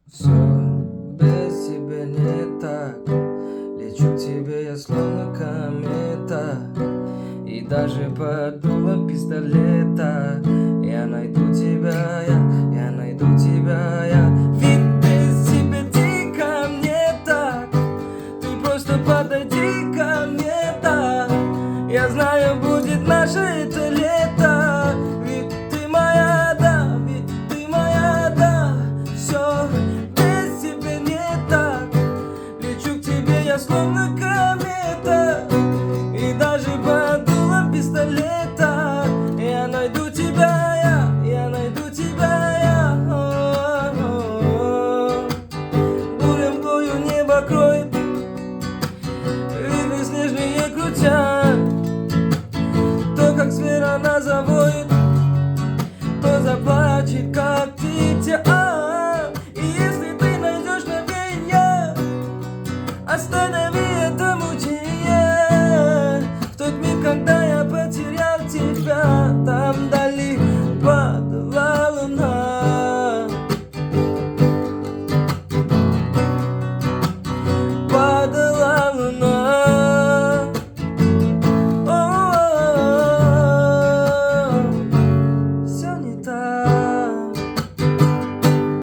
Все без тебя не так. Лечу к тебе я словно комета. И даже под дулом пистолета я найду тебя,